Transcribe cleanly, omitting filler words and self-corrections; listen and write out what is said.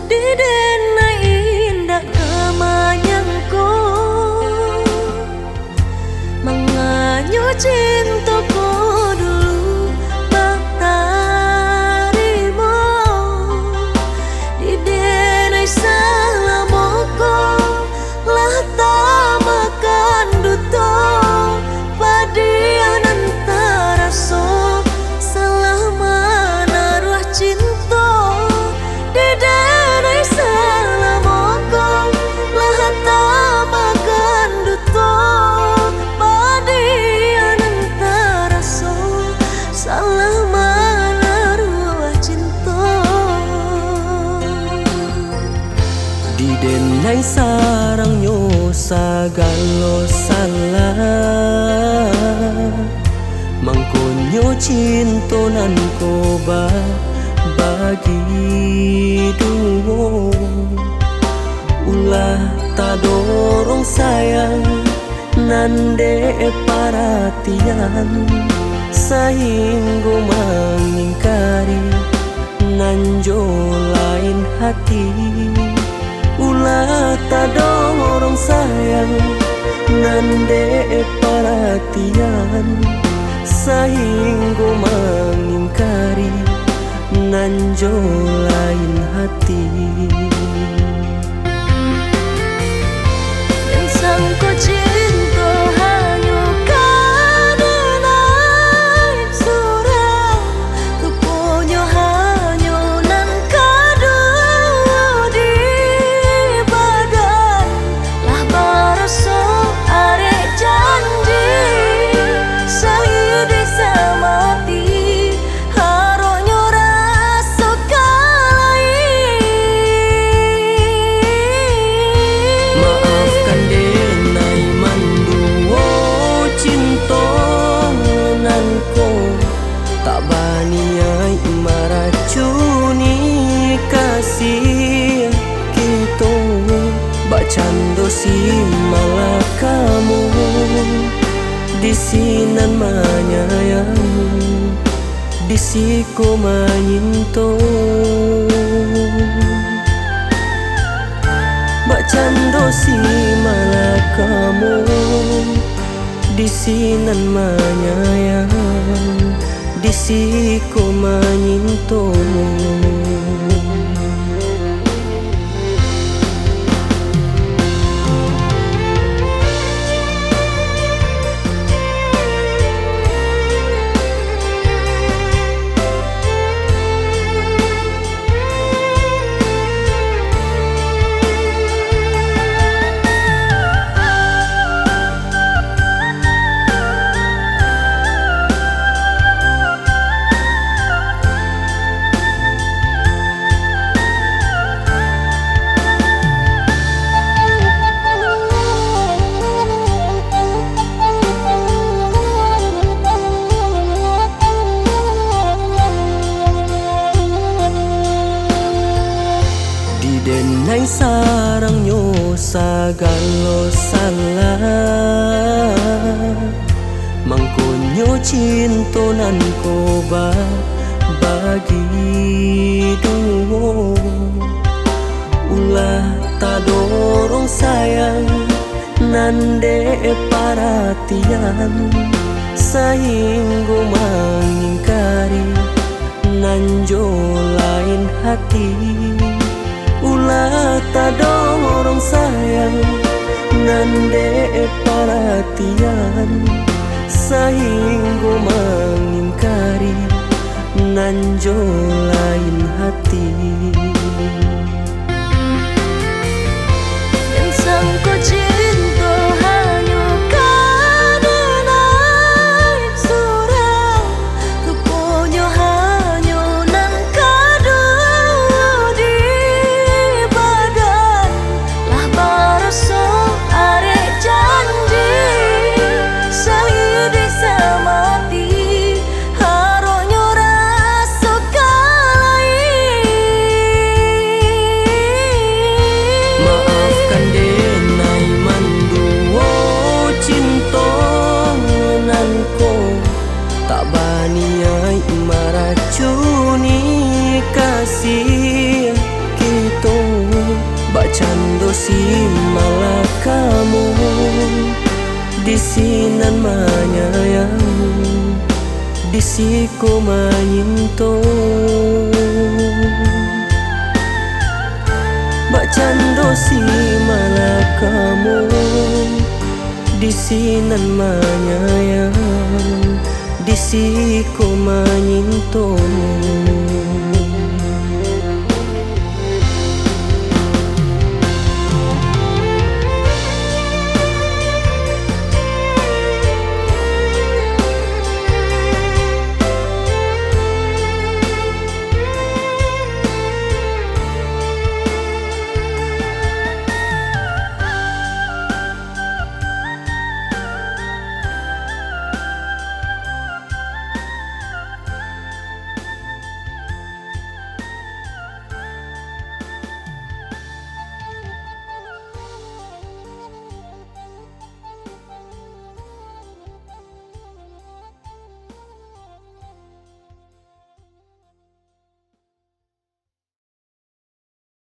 di denai indah kemanyangku menganyu cintaku dulu baktarimu di denai salamoko lah tamakan duto padian antara so selama naruh cinta di denai salamoko lah tamakan duto padian antara so selama naruh cinta di denai sarangnya sagalo salah mangkonyo cintonan ko bagi duo ulah tadorong sayang nande paratian sehingga mengingkari nanjo lain hati ulah tadorong sayang nande perhatian sehingga mengingkari nanjo lain hati yang sangko cinta hanya kadenai surau rupanya hanya nan kadua di badan lah baraso arek janji sayude samati haronyo rasa kalai maafkan denai manduo cintonanku tak baniai maracuni kasih kita bacando si malah kamu di sinan manyayamu di siku manyinto bacando si malah kamu di sinan manyayang di siku manyinto denai sarangnya sagalo salah mangkonyo cintonan ko bagi duo ulah tadorong sayang nande perhatian sehingga mengingkari nanjo lain hati ulah tadorong sayang nande perhatian sehingga mengingkari nanjo lain hati yang sangko cinta hanya kadenai surau rupanya hanya nan kadua di badan lah baraso arek janji sayude samati haronyo rasa kalai si malah kamu disinan manyayang disiko manyinto Mbak Cando si malah kamu disinan manyayang disiko manyinto